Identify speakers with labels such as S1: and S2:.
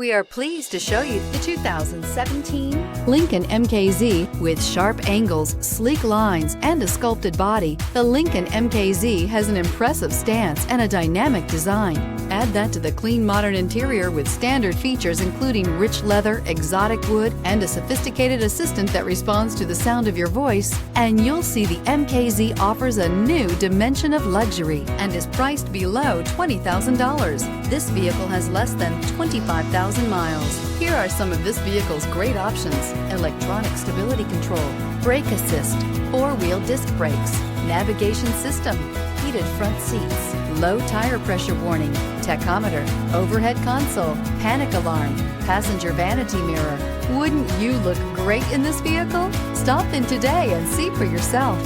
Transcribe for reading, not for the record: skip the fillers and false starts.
S1: We are pleased to show you the 2017 Lincoln MKZ. With sharp angles, sleek lines, and a sculpted body, the Lincoln MKZ has an impressive stance and a dynamic design. Add that to the clean, modern interior with standard features including rich leather, exotic wood, and a sophisticated assistant that responds to the sound of your voice, and you'll see the MKZ offers a new dimension of luxury and is priced below $20,000. This vehicle has less than 25,000 miles. Here are some of this vehicle's great options: electronic stability control, brake assist, four-wheel disc brakes, navigation system, heated front seats, low tire pressure warning, tachometer, overhead console, panic alarm, passenger vanity mirror. Wouldn't you look great in this vehicle? Stop in today and see for yourself.